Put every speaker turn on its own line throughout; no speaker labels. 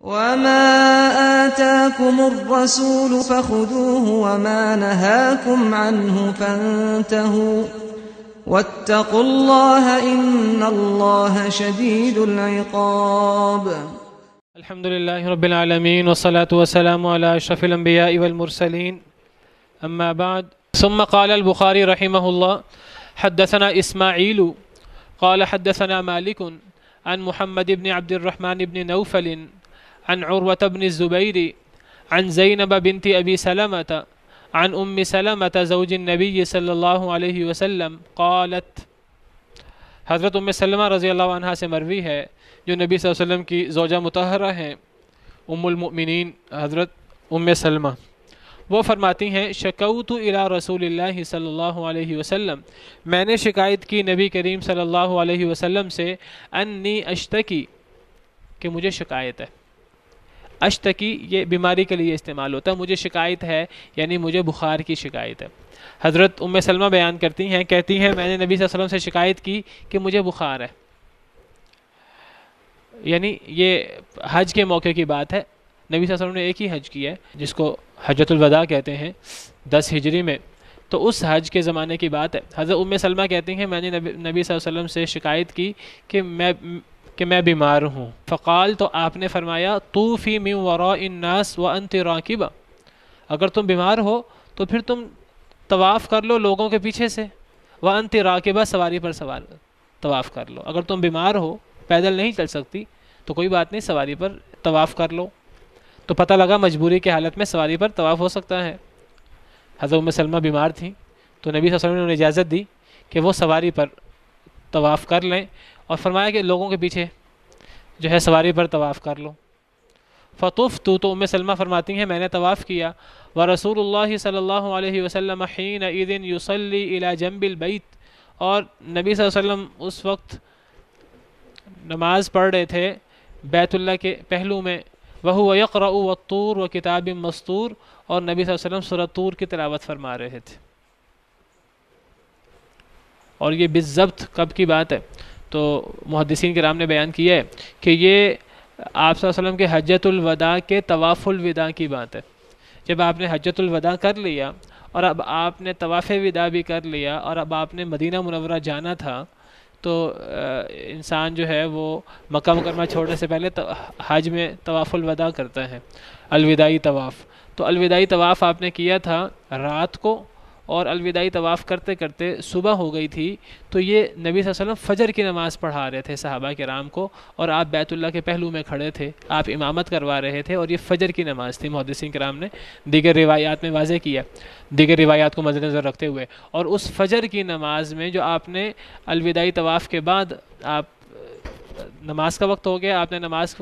وما آتاكم الرسول فخذوه وما نهاكم عنه فانتهوا واتقوا الله إن الله شديد العقاب.
الحمد لله رب العالمين والصلاة والسلام على أشرف الأنبياء والمرسلين أما بعد. ثم قال البخاري رحمه الله حدثنا إسماعيل قال حدثنا مالك عن محمد بن عبد الرحمن بن نوفل عن عروة بن الزبير عن زينب بنت أبي سلمة عن أم سلمة زوج النبي صلی اللہ علیہ وسلم قالت، حضرت ام سلمہ رضی اللہ عنہ سے مروی ہے جو نبی صلی اللہ علیہ وسلم کی زوجہ مطہرہ ہیں، ام المؤمنین حضرت ام سلمہ، وہ فرماتی ہیں شکوت الی رسول اللہ صلی اللہ علیہ وسلم، میں نے شکایت کی نبی کریم صلی اللہ علیہ وسلم سے، انی اشتکی، کہ مجھے شکایت ہے، اشتکی یہ بیماری کے لیے استعمال ہوتا ہے، مجھے شکایت ہے یعنی مجھے بخار کی شکایت ہے۔ حضرت ام سلمہ بیان کرتی ہیں، کہتی ہیں میں نے نبی صلی اللہ علیہ وسلم سے شکایت کی کہ مجھے بخار ہے، یعنی یہ حج کے موقع کی بات ہے، نبی صلی اللہ علیہ وسلم نے ایک ہی حج کی ہے جس کو حجۃ الوداع کہتے ہیں 10 ہجری میں، تو اس حج کے زمانے کی بات ہے۔ حضرت ام سلمہ کہتی ہیں میں نے نبی صلی اللہ علیہ وسلم سے شکایت کی کہ میں بیمار ہوں، فقال، تو آپ نے فرمایا طوفی من وراء الناس وانت راکبہ، اگر تم بیمار ہو تو پھر تم طواف کر لو لوگوں کے پیچھے سے، وانت راکبہ، سواری پر سوار طواف کر لو، اگر تم بیمار ہو پیدل نہیں چل سکتی تو کوئی بات نہیں، سواری پر طواف کر لو۔ تو پتہ لگا مجبوری کی حالت میں سواری پر طواف ہو سکتا ہے۔ حضرت ام سلمہ بیمار تھیں تو نبی صلی اللہ علیہ وسلم نے انہیں اجازت دی کہ وہ سواری پر طواف کر لیں، اور فرمایا کہ لوگوں کے پیچھے جو ہے سواری پر طواف کر لو۔ فطفت، تو ام سلمہ فرماتی ہیں میں نے طواف کیا، ورسول اللہ صلی اللہ علیہ وسلم حینئذ یصلی الی جنب البیت، اور نبی صلی اللہ علیہ وسلم اس وقت نماز پڑھ رہے تھے بیت اللہ کے پہلو میں، وہو یقرأ والطور وکتاب مسطور، اور نبی صلی اللہ علیہ وسلم سورۃ طور کی تلاوت فرما رہے تھے۔ اور یہ بالضبط کب کی بات ہے؟ تو محدثین کرام نے بیان کیا ہے کہ یہ آپ صلی اللہ علیہ وسلم کے حجۃ الوداع کے طواف الوداع کی بات ہے۔ جب آپ نے حجۃ الوداع کر لیا اور اب آپ نے طواف وداع بھی کر لیا اور اب آپ نے مدینہ منورہ جانا تھا، تو انسان جو ہے وہ مکہ مکرمہ چھوڑنے سے پہلے حج میں طواف الوداع کرتا ہے، الوداعی طواف۔ تو الوداعی طواف آپ نے کیا تھا رات کو، اور الوداعی طواف کرتے کرتے صبح ہو گئی تھی، تو یہ نبی صلی اللہ علیہ وسلم فجر کی نماز پڑھا رہے تھے صحابہ کرام کو، اور آپ بیت اللہ کے پہلو میں کھڑے تھے، آپ امامت کروا رہے تھے، اور یہ فجر کی نماز تھی۔ محدثین کرام نے دیگر روایات میں واضح کیا، دیگر روایات کو مد نظر رکھتے ہوئے، اور اس فجر کی نماز میں جو آپ نے الوداعی طواف کے بعد آپ نماز کا وقت ہو گیا، آپ نے نماز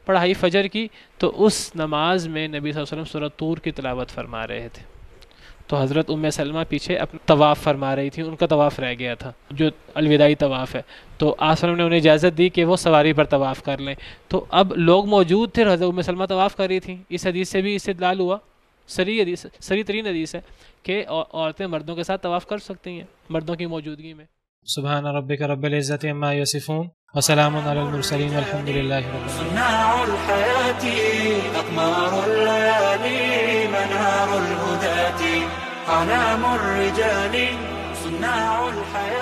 پڑھائی فجر کی، تو اس نماز میں نبی صلی اللہ علیہ وسلم سورۃ طور کی تلاوت فرما رہے تھے۔ تو حضرت ام سلمہ پیچھے اپنا طواف فرما رہی تھی، ان کا طواف رہ گیا تھا جو الوداعی طواف ہے، تو آپ صلی اللہ علیہ وسلم نے انہیں اجازت دی کہ وہ سواری پر طواف کر لیں۔ تو اب لوگ موجود تھے، حضرت ام سلمہ طواف کر رہی تھیں۔ اس حدیث سے بھی استدلال ہوا، صریح ترین حدیث ہے کہ عورتیں مردوں کے ساتھ طواف کر سکتی ہیں مردوں کی موجودگی میں۔ سبحان ربک رب العزت عما یصفون وسلام علی المرسلین والحمد للہ رب العالمین۔
صناع الحياة أقمار الليالي منار الهداة أعلام الرجال صناع الحياة